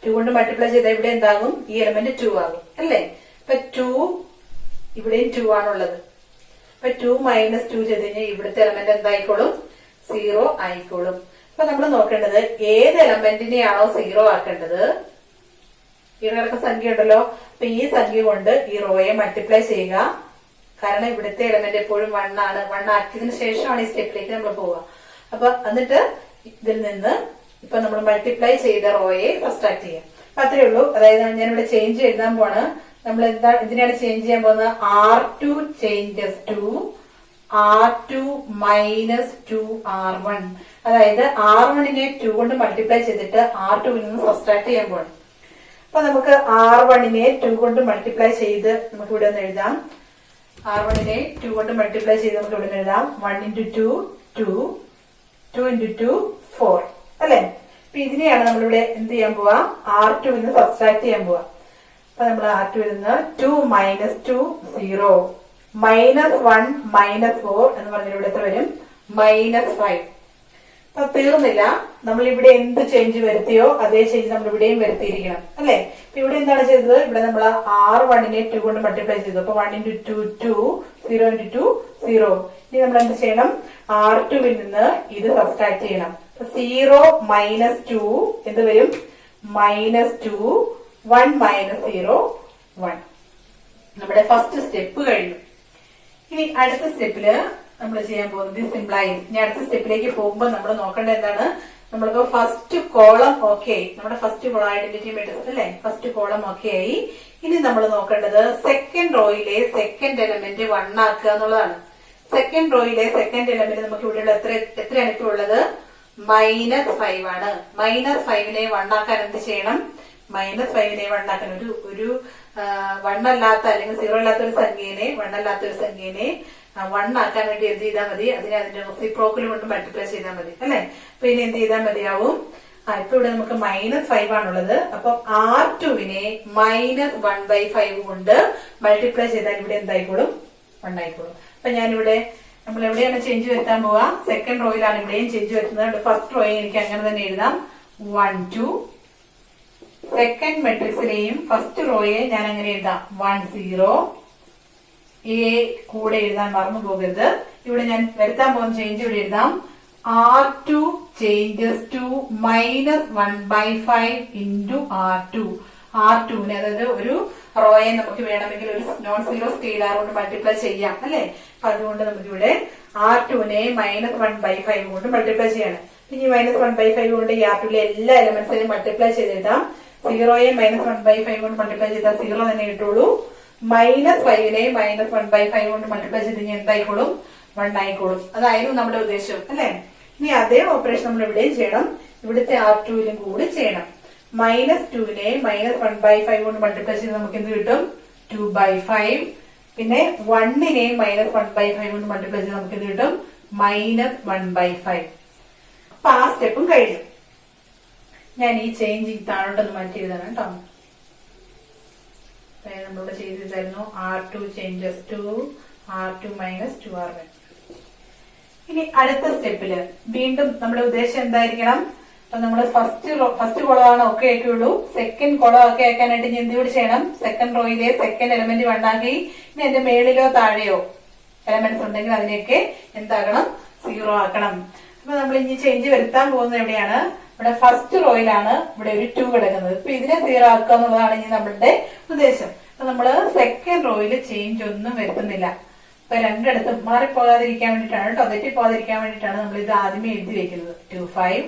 2 കൊണ്ട് മൾട്ടിപ്ലൈ ചെയ്താൽ ഇവിടെ എന്താകും? ഈ എലമെന്റ് 2 ആകും, അല്ലെ? അപ്പൊ 2 ഇവിടെയും 2 ആണുള്ളത്. അപ്പൊ 2 - 2 ചെയ്ത് കഴിഞ്ഞാൽ ഇവിടുത്തെ എലമെന്റ് എന്തായിക്കോളും? 0 ആയിക്കോളും. അപ്പൊ നമ്മൾ നോക്കേണ്ടത് ഏത് എലമെന്റിനെയാണോ 0 ആക്കേണ്ടത്, ഇവിടെ കിടക്കുന്ന സംഖ്യ ഉണ്ടല്ലോ, അപ്പൊ ഈ സംഖ്യ കൊണ്ട് ഈ റോയെ മൾട്ടിപ്ലൈ ചെയ്യുക. കാരണം ഇവിടുത്തെ എലമെന്റ് എപ്പോഴും 1 ആണ്. 1 ആക്കിയതിനു ശേഷമാണ് ഈ സ്റ്റെപ്പിലേക്ക് നമ്മൾ പോവുക. അപ്പൊ എന്നിട്ട് ഇതിൽ നിന്ന് ഇപ്പൊ നമ്മൾ മൾട്ടിപ്ലൈ ചെയ്ത റോയെ സബ്സ്ട്രാക്ട് ചെയ്യാം. അപ്പൊ അത്രേ ഉള്ളൂ. അതായത് ഞാൻ ഇവിടെ ചേഞ്ച് എഴുതാൻ പോണ്. നമ്മൾ എന്തിനാണ് ചേഞ്ച് ചെയ്യാൻ പോകുന്നത്? R2 changes to R2 - 2 R1. അതായത് R1നെ 2 കൊണ്ട് മൾട്ടിപ്ലൈ ചെയ്തിട്ട് R2വിൽ നിന്ന് സബ്സ്ട്രാക്ട് ചെയ്യാൻ പോകണം. അപ്പൊ നമുക്ക് R1നെ 2 കൊണ്ട് മൾട്ടിപ്ലൈ ചെയ്ത് നമുക്ക് ഇവിടെ ഒന്ന് എഴുതാം. R1നെ 2 കൊണ്ട് മൾട്ടിപ്ലൈ ചെയ്ത് നമുക്ക് ഇവിടെ എഴുതാം. 1 × 2 2, 2 × 2 4, അല്ലെ? അപ്പൊ ഇതിനെയാണ് നമ്മളിവിടെ എന്ത് ചെയ്യാൻ പോവാ? R2വിൽ നിന്ന് സബ്സ്ട്രാക്ട് ചെയ്യാൻ പോവാ. അപ്പൊ നമ്മൾ R2വിൽ നിന്ന് 2 - 2 0, -1 - 4 എന്ന് പറഞ്ഞാൽ ഇവിടെ എത്ര വരും? -5. അപ്പൊ തീർന്നില്ല. നമ്മൾ ഇവിടെ എന്ത് ചേഞ്ച് വരുത്തിയോ അതേ ചേഞ്ച് നമ്മൾ ഇവിടെയും വരുത്തിയിരിക്കണം, അല്ലെ? അപ്പൊ ഇവിടെ എന്താണ് ചെയ്തത്? ഇവിടെ നമ്മൾ R1നെ 2 കൊണ്ട് മൾട്ടിപ്ലൈ ചെയ്തു. അപ്പൊ 1 × 2 2, 0 × 2 0. ഇനി നമ്മൾ എന്ത് ചെയ്യണം? R2വിൽ നിന്ന് ഇത് സബ്സ്ട്രാക്ട് ചെയ്യണം. 0 - 2 എന്ത് വരും? -2, 1 - 0 1. നമ്മുടെ ഫസ്റ്റ് സ്റ്റെപ്പ് കഴിഞ്ഞു. ഇനി അടുത്ത സ്റ്റെപ്പില് നമ്മൾ ചെയ്യാൻ പോകുന്നത് സിംപ്ലൈസ്. ഇനി അടുത്ത സ്റ്റെപ്പിലേക്ക് പോകുമ്പോൾ നമ്മൾ നോക്കേണ്ടത് എന്താണ്? നമ്മളിപ്പോ ഫസ്റ്റ് കോളം ഓക്കെ ആയി, നമ്മുടെ ഫസ്റ്റ് കോളം ഐഡന്റിറ്റി മെട്രിക്സ് അല്ലെ, ഫസ്റ്റ് കോളം ഓക്കെ ആയി. ഇനി നമ്മൾ നോക്കേണ്ടത് സെക്കൻഡ് റോയിലെ സെക്കൻഡ് എലമെന്റ് 1 ആക്കുക എന്നുള്ളതാണ്. സെക്കൻഡ് റോയിലെ സെക്കൻഡ് എലമെന്റ് നമുക്ക് ഇവിടെയുള്ള എത്രയാണ് ഇപ്പോൾ ഉള്ളത്? -5 ആണ്. -5നെ 1 ആക്കാൻ എന്ത് ചെയ്യണം? -5നെ 1 ആക്കാൻ ഒരു 1 അല്ലാത്ത അല്ലെങ്കിൽ 0 അല്ലാത്ത ഒരു സംഖ്യനെ 1 ആക്കാൻ വേണ്ടി എന്ത് ചെയ്താൽ മതി? അതിന്റെ റെസിപ്രോക്കൽ കൊണ്ട് മൾട്ടിപ്ലൈ ചെയ്താൽ മതി അല്ലെ? അപ്പൊ ഇനി എന്ത് ചെയ്താൽ മതിയാവും? ഇപ്പൊ ഇവിടെ നമുക്ക് -5 ആണുള്ളത്. അപ്പൊ R2വിനെ -1/5 കൊണ്ട് മൾട്ടിപ്ലൈ ചെയ്താൽ ഇവിടെ എന്തായിക്കോളും? 1 ആയിക്കോളും. അപ്പൊ ഞാനിവിടെ നമ്മൾ എവിടെയാണ് ചേഞ്ച് വരുത്താൻ പോവാ? സെക്കൻഡ് റോയിലാണ് ഇവിടെയും ചേഞ്ച് വരുത്തുന്നത്. ഫസ്റ്റ് റോയെ എനിക്ക് അങ്ങനെ തന്നെ എഴുതാം 1 2. സെക്കൻഡ് മെട്രിക്സിലെയും ഫസ്റ്റ് റോയെ ഞാൻ അങ്ങനെ എഴുതാം 1 0. എ കൂടെ എഴുതാൻ മറന്നു പോകരുത്. ഇവിടെ ഞാൻ വരുത്താൻ പോകുന്ന ചേഞ്ച് ഇവിടെ എഴുതാം R2 changes to -1/5 into R2. R2നെ അതായത് ഒരു റോയെ നമുക്ക് വേണമെങ്കിൽ ഒരു നോൺ സീറോ സ്കെയിലാർ കൊണ്ട് മൾട്ടിപ്ലൈ ചെയ്യാം അല്ലെ? അപ്പൊ അതുകൊണ്ട് നമുക്കിവിടെ R2നെ -1/5 കൊണ്ട് മൾട്ടിപ്ലൈ ചെയ്യാണ്. ഇനി -1/5 കൊണ്ട് ഈ R2ലെ എല്ലാ എലമെന്റ്സിനെയും മൾട്ടിപ്ലൈ ചെയ്തെഴുതാം. 0യെ -1/5 കൊണ്ട് മൾട്ടിപ്ലൈ ചെയ്താൽ 0 തന്നെ കിട്ടുള്ളൂ. -5നെ -1/5 കൊണ്ട് മൾട്ടിപ്ലൈ ചെയ്ത് കഴിഞ്ഞാൽ എന്തായിക്കോളും? 1 ആയിക്കോളും. അതായിരുന്നു നമ്മുടെ ഉദ്ദേശം അല്ലെ? ഇനി അതേ ഓപ്പറേഷൻ നമ്മൾ ഇവിടെയും ചെയ്യണം. ഇവിടുത്തെ R2ലും കൂടി ചെയ്യണം. -2നെ -1/5 കൊണ്ട് മൾട്ടിപ്ലൈ ചെയ്ത് നമുക്ക് എന്ത് കിട്ടും? 2/5. പിന്നെ 1നെ -1/5 കൊണ്ട് മൾട്ടിപ്ലൈ ചെയ്ത് നമുക്ക് എന്ത് കിട്ടും? -1/5. അപ്പൊ ആ സ്റ്റെപ്പും കഴിഞ്ഞു. ഞാൻ ഈ ചേഞ്ച് താഴോട്ടൊന്ന് മാറ്റി എഴുതാണ് കേട്ടോ. നമ്മളിവിടെ ചെയ്തിരുന്നു R2 changes to R2 - 2R1. ഇനി അടുത്ത സ്റ്റെപ്പില് വീണ്ടും നമ്മുടെ ഉദ്ദേശം എന്തായിരിക്കണം? അപ്പൊ നമ്മള് ഫസ്റ്റ് കോളമാണ് ഒക്കെ ആക്കിയുള്ളൂ. സെക്കൻഡ് കോളം ഒക്കെ ആക്കാനായിട്ട് ഇനി എന്തുകൂടി ചെയ്യണം? സെക്കൻഡ് റോയിലെ സെക്കൻഡ് എലമെന്റ് 1 ആക്കി. ഇനി എന്റെ മേളിലോ താഴെയോ എലമെന്റ്സ് ഉണ്ടെങ്കിൽ അതിനെയൊക്കെ എന്താകണം? 0 ആക്കണം. അപ്പൊ നമ്മൾ ഇനി ചേഞ്ച് വരുത്താൻ പോകുന്നത് എവിടെയാണ്? ഇവിടെ ഫസ്റ്റ് റോയിലാണ് ഇവിടെ ഒരു 2 കിടക്കുന്നത്. ഇപ്പൊ ഇതിനെ 0 ആക്കുക എന്നുള്ളതാണ് ഇനി നമ്മളുടെ ഉദ്ദേശം. അപ്പൊ നമ്മള് സെക്കൻഡ് റോയില് ചേഞ്ച് ഒന്നും വരുത്തുന്നില്ല. അപ്പൊ രണ്ടിടത്തും മാറിപ്പോകാതിരിക്കാൻ വേണ്ടിയിട്ടാണ് കേട്ടോ, തെറ്റിപ്പോകാതിരിക്കാൻ വേണ്ടിയിട്ടാണ് നമ്മൾ ഇത് ആദ്യമേ എഴുതി വെക്കുന്നത്. 2/5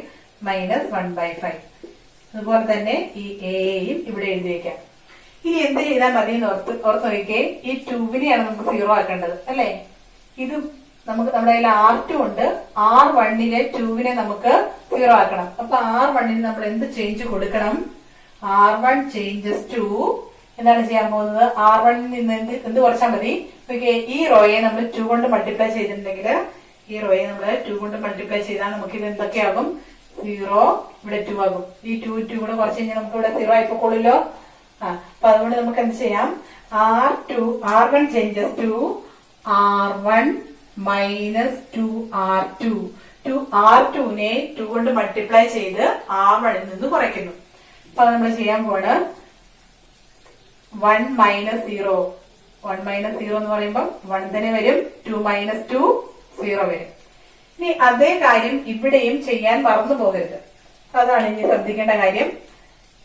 -1/5. അതുപോലെ തന്നെ ഈ എയും ഇവിടെ എഴുതി വെക്കാം. ഇനി എന്ത് ചെയ്താൽ മതി എന്ന് ഓർത്ത് നോക്കിക്കേ. ഈ 2വിനെയാണ് നമുക്ക് 0 ആക്കേണ്ടത് അല്ലെ? ഇത് നമുക്ക് നമ്മുടെ കയ്യിൽ R2 ഉണ്ട്. R1ലെ 2വിനെ നമുക്ക് 0 ആക്കണം. അപ്പൊ R1ന് നമ്മൾ എന്ത് ചേഞ്ച് കൊടുക്കണം? R1 changes to എന്താണ് ചെയ്യാൻ പോകുന്നത്? R1ൽ നിന്ന് എന്ത് കുറച്ചാൽ മതി? ഈ റോയെ നമ്മൾ 2 കൊണ്ട് മൾട്ടിപ്ലൈ ചെയ്തിട്ടുണ്ടെങ്കിൽ ഈ റോയെ നമ്മൾ 2 കൊണ്ട് മൾട്ടിപ്ലൈ ചെയ്താൽ നമുക്ക് ഇത് എന്തൊക്കെയാകും? 0. ഇവിടെ 2 ആകും. ഈ 2 കൂടെ കുറച്ച് കഴിഞ്ഞാൽ നമുക്ക് ഇവിടെ 0 ആയിപ്പോളൂല്ലോ. അപ്പൊ അതുകൊണ്ട് നമുക്ക് എന്ത് ചെയ്യാം? R1 changes to R1 -2R2. R2നെ 2 കൊണ്ട് മൾട്ടിപ്ലൈ ചെയ്ത് R1ൽ നിന്ന് കുറയ്ക്കുന്നു. അപ്പൊ നമ്മൾ ചെയ്യാൻ പോണ് 1 - 0. 1 - 0 എന്ന് പറയുമ്പോൾ 1 തന്നെ വരും. 2 - 2 0 വരും. ഇനി അതേ കാര്യം ഇവിടെയും ചെയ്യാൻ മറന്നു പോകരുത്. അതാണ് ഇനി ശ്രദ്ധിക്കേണ്ട കാര്യം.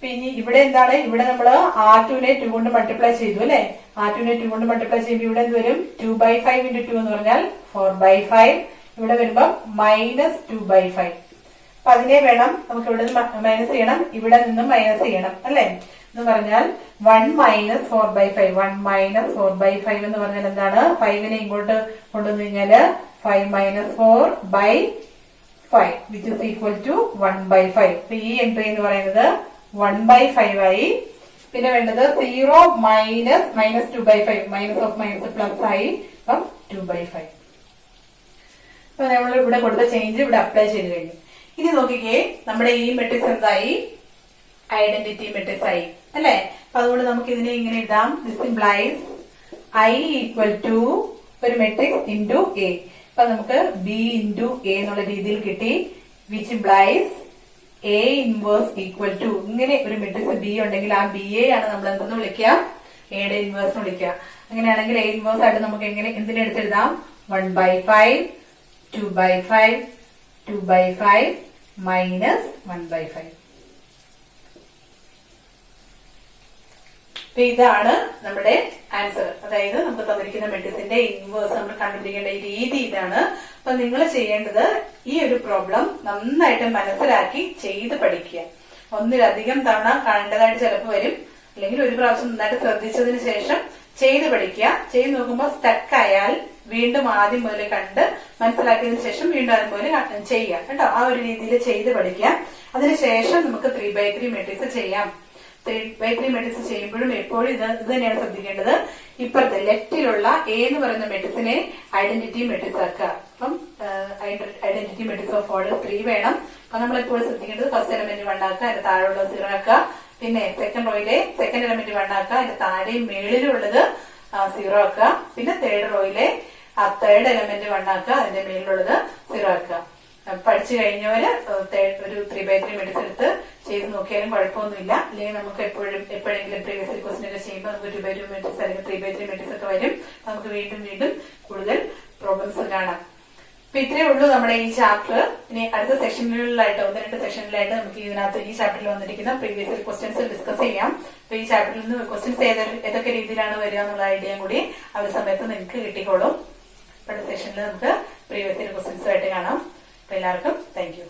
പിന്നെ ഇവിടെ എന്താണ്? ഇവിടെ നമ്മള് R2നെ 2 കൊണ്ട് മൾട്ടിപ്ലൈ ചെയ്തു അല്ലെ? R2നെ 2 കൊണ്ട് മൾട്ടിപ്ലൈ ചെയ്യുമ്പോൾ ഇവിടെ എന്ത് വരും? 2/5 × 2 എന്ന് പറഞ്ഞാൽ 4/5. ഇവിടെ വരുമ്പോ -2/5. അപ്പൊ അതിനെ വേണം നമുക്ക് ഇവിടെ നിന്ന് മൈനസ് ചെയ്യണം, ഇവിടെ നിന്നും മൈനസ് ചെയ്യണം അല്ലെ? എന്ന് പറഞ്ഞാൽ 1 - 4/5. 1 - 4/5 എന്ന് പറഞ്ഞാൽ എന്താണ്? 5നെ ഇങ്ങോട്ട് കൊണ്ടുവന്നു കഴിഞ്ഞാല് 5 - 4/5 which is equal to 1/5. അപ്പൊ ഈ എൻട്രി എന്ന് പറയുന്നത് 1/5 ആയി. പിന്നെ വേണ്ടത് 0 - -2/5 -+ ആയി. അപ്പം 2/5. അപ്പൊ നമ്മൾ ഇവിടെ കൊടുത്ത ചേഞ്ച് ഇവിടെ അപ്ലൈ ചെയ്ത് കഴിഞ്ഞു. ഇനി നോക്കിക്കേ, നമ്മുടെ ഈ മെട്രിക്സ് എന്തായി? ഐഡന്റിറ്റി മെട്രിക്സ് ആയി അല്ലെ? അപ്പൊ അതുകൊണ്ട് നമുക്ക് ഇതിനെ ഇങ്ങനെ എഴുതാം. ദിസ് ഇംപ്ലൈസ് I = ഒരു മെട്രിക്സ് ഇൻറ്റു എ. അപ്പൊ നമുക്ക് B × A എന്നുള്ള രീതിയിൽ കിട്ടി. വിച്ച് ഇംപ്ലൈസ് A ഇൻവേഴ്സ് = ഇങ്ങനെ ഒരു മെട്രിക്സ് B ഉണ്ടെങ്കിൽ ആ BA ആണ് നമ്മൾ എന്തെന്ന് വിളിക്കുക? എയുടെ ഇൻവേഴ്സ് വിളിക്കുക. അങ്ങനെയാണെങ്കിൽ A ഇൻവേഴ്സ് ആയിട്ട് നമുക്ക് എങ്ങനെ എന്തിനെ എടുത്തെഴുതാം? 1/5 2/5 2/5 -1/5. അപ്പൊ ഇതാണ് നമ്മുടെ ആൻസർ. അതായത് നമുക്ക് തന്നിരിക്കുന്ന മെട്രിക്സിന്റെ ഇൻവേഴ്സ് നമ്മൾ കണ്ടുപിടിക്കേണ്ട രീതി ഇതാണ്. അപ്പൊ നിങ്ങൾ ചെയ്യേണ്ടത് ഈ ഒരു പ്രോബ്ലം നന്നായിട്ട് മനസ്സിലാക്കി ചെയ്ത് പഠിക്കുക. ഒന്നിലധികം തവണ കാണേണ്ടതായിട്ട് ചിലപ്പോൾ വരും. അല്ലെങ്കിൽ ഒരു പ്രാവശ്യം നന്നായിട്ട് ശ്രദ്ധിച്ചതിന് ശേഷം ചെയ്ത് പഠിക്കുക. ചെയ്ത് നോക്കുമ്പോൾ സ്റ്റക്ക് ആയാൽ വീണ്ടും ആദ്യം മുതൽ കണ്ട് മനസ്സിലാക്കിയതിനു ശേഷം വീണ്ടും ആദ്യം മുതൽ ചെയ്യാം കേട്ടോ. ആ ഒരു രീതിയിൽ ചെയ്ത് പഠിക്കാം. അതിനുശേഷം നമുക്ക് 3x3 മെട്രിക്സ് ചെയ്യാം. 3x3 മെട്രിക്സ് ചെയ്യുമ്പോഴും എപ്പോഴും ഇത് തന്നെയാണ് ശ്രദ്ധിക്കേണ്ടത്. ഇപ്പുറത്തെ ലെഫ്റ്റിലുള്ള എ എന്ന് പറയുന്ന മെട്രിക്സിനെ ഐഡന്റിറ്റി മെട്രിക്സ് ആക്കുക. അപ്പം ഐഡന്റിറ്റി മെട്രിക്സ് ഓഫ് ഓർഡർ 3 വേണം. അപ്പൊ നമ്മൾ എപ്പോഴും ശ്രദ്ധിക്കേണ്ടത് ഫസ്റ്റ് എലമെന്റ് 1 ആക്കുക, അതിന്റെ താഴെയുള്ള 0 ആക്കുക. പിന്നെ സെക്കൻഡ് റോയിലെ സെക്കൻഡ് എലമെന്റ് 1 ആക്കുക, അതിന്റെ താഴെയും മേളിലുള്ളത് 0 ആക്കുക. പിന്നെ തേർഡ് റോയിലെ തേർഡ് എലമെന്റ് 1 ആക്കുക, അതിന്റെ മേളിലുള്ളത് 0 ആക്കുക. പഠിച്ചു കഴിഞ്ഞവര് ഒരു 3x3 മെട്രിക്സ് എടുത്ത് ചെയ്ത് നോക്കിയാലും കുഴപ്പമൊന്നുമില്ല. അല്ലെങ്കിൽ നമുക്ക് എപ്പോഴെങ്കിലും പ്രീവിയസ് ക്വസ്റ്റ്യൻ ഒക്കെ ചെയ്യുമ്പോൾ നമുക്ക് 2x2 മെട്രിക്സ് അല്ലെങ്കിൽ 3x3 മെട്രിക്സ് ഒക്കെ വരും. നമുക്ക് വീണ്ടും കൂടുതൽ പ്രോബ്ലംസ് കാണാം. അപ്പൊ ഇത്രയേ ഉള്ളൂ നമ്മുടെ ഈ ചാപ്റ്റർ. ഇനി അടുത്ത സെഷനുകളിലായിട്ട് 1-2 സെഷനിലായിട്ട് നമുക്ക് ഇതിനകത്ത് ഈ ചാപ്റ്ററിൽ വന്നിരിക്കുന്ന പ്രീവിയസ് ക്വസ്റ്റ്യൻസ് ഡിസ്കസ് ചെയ്യാം. അപ്പൊ ഈ ചാപ്റ്ററിൽ നിന്ന് ക്വസ്റ്റ്യൻസ് ഏതൊക്കെ രീതിയിലാണ് വരിക എന്നുള്ള ഐഡിയ കൂടി ആ ഒരു സമയത്ത് നിങ്ങൾക്ക് കിട്ടിക്കോളും. അടുത്ത സെഷനിൽ നമുക്ക് പ്രീവിയസ് ക്വസ്റ്റ്യൻസുമായിട്ട് കാണാം. അപ്പൊ എല്ലാവർക്കും താങ്ക് യു.